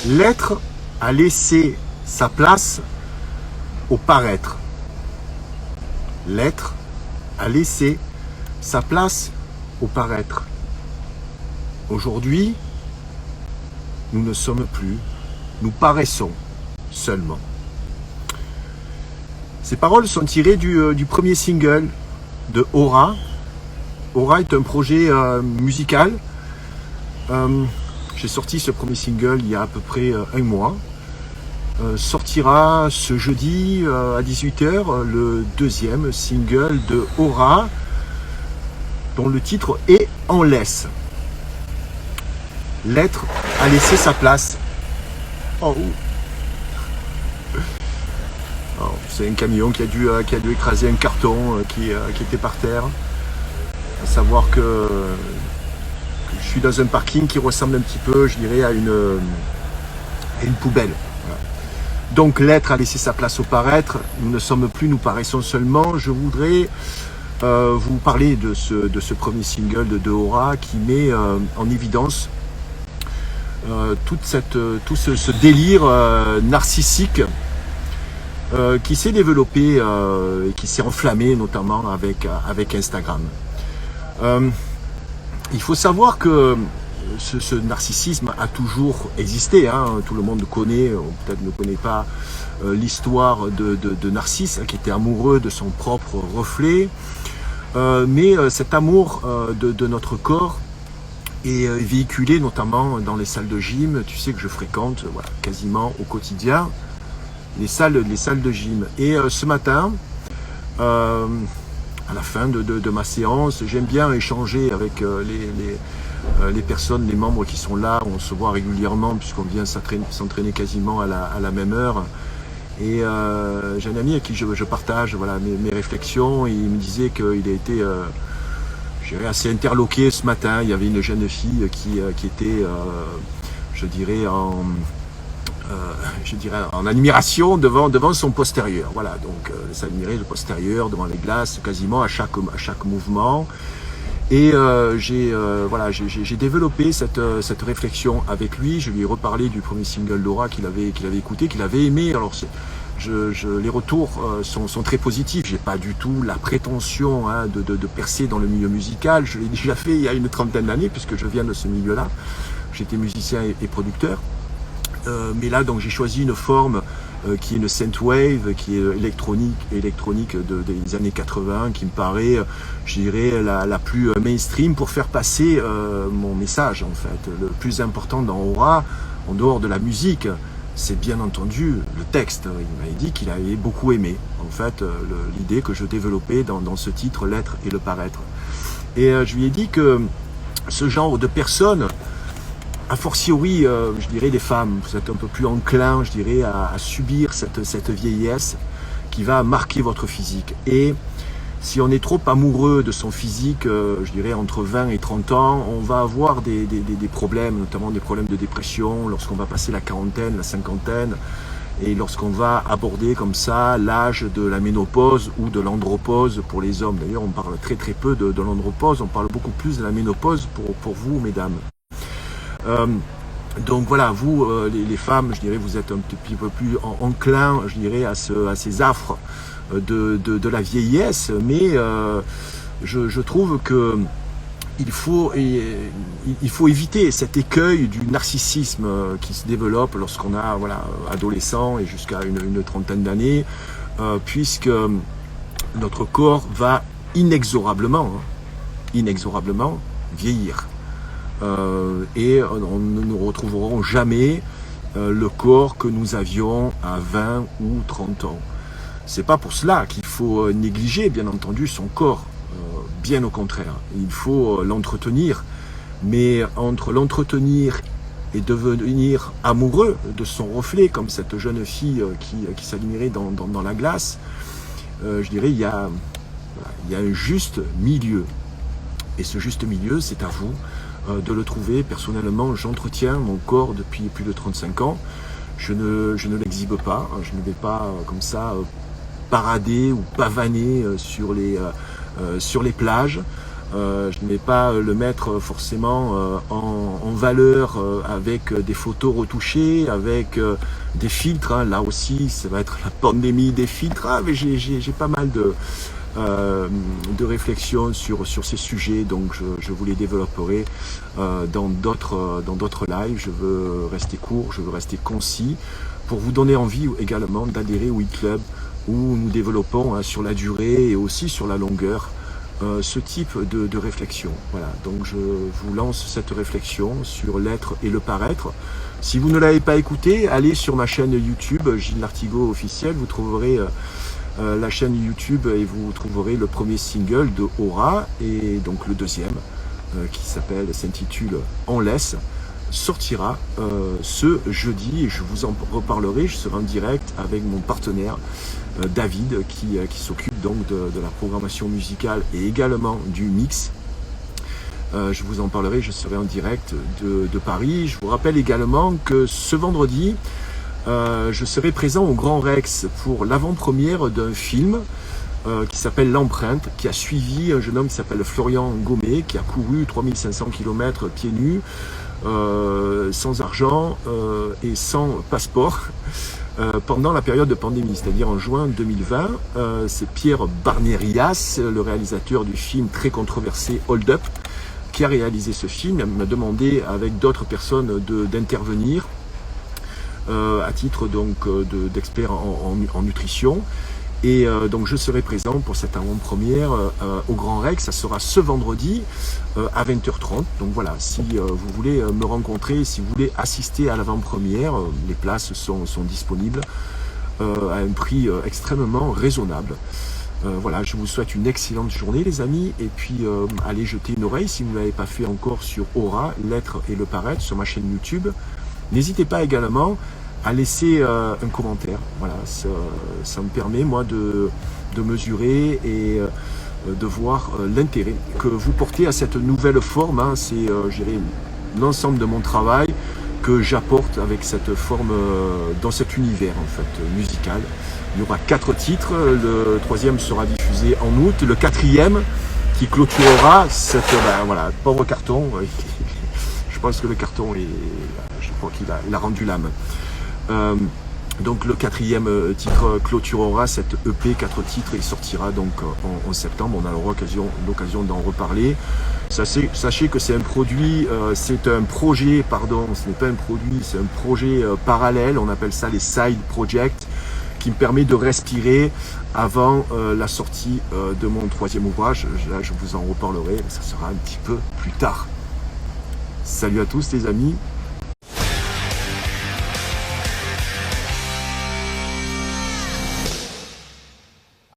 L'être a laissé sa place au paraître. L'être a laissé sa place au paraître. Aujourd'hui, nous ne sommes plus, nous paraissons seulement. Ces paroles sont tirées du premier single de Aura. Aura est un projet musical. J'ai sorti ce premier single il y a à peu près un mois. Sortira ce jeudi à 18h le deuxième single de Aura, dont le titre est En laisse. L'être a laissé sa place. Oh. C'est un camion qui a dû écraser un carton qui était par terre. À savoir que je suis dans un parking qui ressemble un petit peu, je dirais, à une poubelle. Voilà. Donc l'être a laissé sa place au paraître. Nous ne sommes plus, nous paraissons seulement. Je voudrais vous parler de ce premier single de Aura qui met en évidence tout ce délire narcissique qui s'est développé et qui s'est enflammé notamment avec Instagram. Il faut savoir que ce narcissisme a toujours existé. Tout le monde connaît, ou peut-être ne connaît pas, l'histoire de Narcisse, qui était amoureux de son propre reflet. Mais cet amour de notre corps est véhiculé notamment dans les salles de gym. Tu sais que je fréquente quasiment au quotidien les salles de gym. Et ce matin, à la fin de ma séance, j'aime bien échanger avec les personnes, les membres qui sont là. On se voit régulièrement puisqu'on vient s'entraîner quasiment à la même heure. Et j'ai un ami à qui je partage mes réflexions. Et il me disait qu'il a été assez interloqué ce matin. Il y avait une jeune fille qui était, je dirais, en admiration devant son postérieur. Voilà, donc s'admirer le postérieur devant les glaces quasiment à chaque mouvement. Et j'ai développé cette réflexion avec lui. Je lui ai reparlé du premier single d'Aura qu'il avait écouté, qu'il avait aimé. Alors les retours sont très positifs. J'ai pas du tout la prétention de percer dans le milieu musical. Je l'ai déjà fait il y a une 30aine d'années puisque je viens de ce milieu-là. J'étais musicien et producteur. Mais là, donc, j'ai choisi une forme qui est une synthwave, qui est électronique des années 80, qui me paraît, je dirais, la plus mainstream pour faire passer mon message, en fait. Le plus important dans Aura, en dehors de la musique, c'est bien entendu le texte. Il m'a dit qu'il avait beaucoup aimé, en fait, l'idée que je développais dans ce titre, l'être et le paraître. Et je lui ai dit que ce genre de personnes, a fortiori, je dirais les femmes, vous êtes un peu plus enclin, je dirais, à subir cette vieillesse qui va marquer votre physique. Et si on est trop amoureux de son physique, je dirais entre 20 et 30 ans, on va avoir des problèmes, notamment des problèmes de dépression, lorsqu'on va passer la quarantaine, la cinquantaine, et lorsqu'on va aborder comme ça l'âge de la ménopause ou de l'andropause pour les hommes. D'ailleurs, on parle très très peu de l'andropause, on parle beaucoup plus de la ménopause pour vous, mesdames. Donc voilà, vous, les femmes, je dirais, vous êtes un petit peu plus enclin, je dirais, à ces affres de la vieillesse, mais je trouve que il faut éviter cet écueil du narcissisme qui se développe lorsqu'on a adolescent et jusqu'à une trentaine d'années, puisque notre corps va inexorablement vieillir. Et nous ne retrouverons jamais le corps que nous avions à 20 ou 30 ans. C'est pas pour cela qu'il faut négliger, bien entendu, son corps. Bien au contraire. Il faut l'entretenir. Mais entre l'entretenir et devenir amoureux de son reflet, comme cette jeune fille qui s'admirait dans la glace, je dirais, il y a un juste milieu. Et ce juste milieu, c'est à vous de le trouver. Personnellement, j'entretiens mon corps depuis plus de 35 ans. Je ne l'exhibe pas. Je ne vais pas comme ça parader ou pavaner sur les plages. Je ne vais pas le mettre forcément en valeur avec des photos retouchées, avec des filtres. Hein. Là aussi, ça va être la pandémie des filtres. Ah, mais j'ai pas mal de réflexions sur ces sujets, donc je vous les développerai dans d'autres lives. Je veux rester court, je veux rester concis pour vous donner envie également d'adhérer au e-club où nous développons hein, sur la durée et aussi sur la longueur ce type de réflexion. Voilà, donc je vous lance cette réflexion sur l'être et le paraître. Si vous ne l'avez pas écouté, allez sur ma chaîne YouTube, Gilles Lartigot officiel, vous trouverez la chaîne YouTube et vous trouverez le premier single de Aura et donc le deuxième qui s'intitule On laisse, sortira ce jeudi et je vous en reparlerai. Je serai en direct avec mon partenaire David qui s'occupe donc de la programmation musicale et également du mix. Je vous en parlerai, je serai en direct de Paris. Je vous rappelle également que ce vendredi, je serai présent au Grand Rex pour l'avant-première d'un film qui s'appelle L'Empreinte, qui a suivi un jeune homme qui s'appelle Florian Gommet, qui a couru 3500 km pieds nus, sans argent et sans passeport pendant la période de pandémie, c'est-à-dire en juin 2020. C'est Pierre Barnerias, le réalisateur du film très controversé Hold Up, qui a réalisé ce film. Il m'a demandé avec d'autres personnes d'intervenir à titre donc d'expert en nutrition. Et donc je serai présent pour cette avant-première au Grand Rex. Ça sera ce vendredi à 20h30. Donc voilà, si vous voulez me rencontrer, si vous voulez assister à l'avant-première, les places sont disponibles à un prix extrêmement raisonnable. Voilà, je vous souhaite une excellente journée les amis. Et puis allez jeter une oreille si vous ne l'avez pas fait encore sur Aura, l'être et le paraître sur ma chaîne YouTube. N'hésitez pas également à laisser un commentaire. Voilà, ça me permet moi de mesurer et de voir l'intérêt que vous portez à cette nouvelle forme. Hein. C'est l'ensemble de mon travail que j'apporte avec cette forme dans cet univers en fait musical. Il y aura 4 titres, le 3e sera diffusé en août, le 4e qui clôturera cette voilà, pauvre carton. Je pense que le carton je crois qu'il a rendu l'âme. Donc le 4e titre clôturera cette EP 4 titres et sortira donc en septembre. On a l'occasion d'en reparler. Sachez que c'est un produit, c'est un projet, pardon, ce n'est pas un produit, c'est un projet parallèle. On appelle ça les side projects, qui me permet de respirer avant la sortie de mon 3e ouvrage. Là, je vous en reparlerai, mais ça sera un petit peu plus tard. Salut à tous les amis.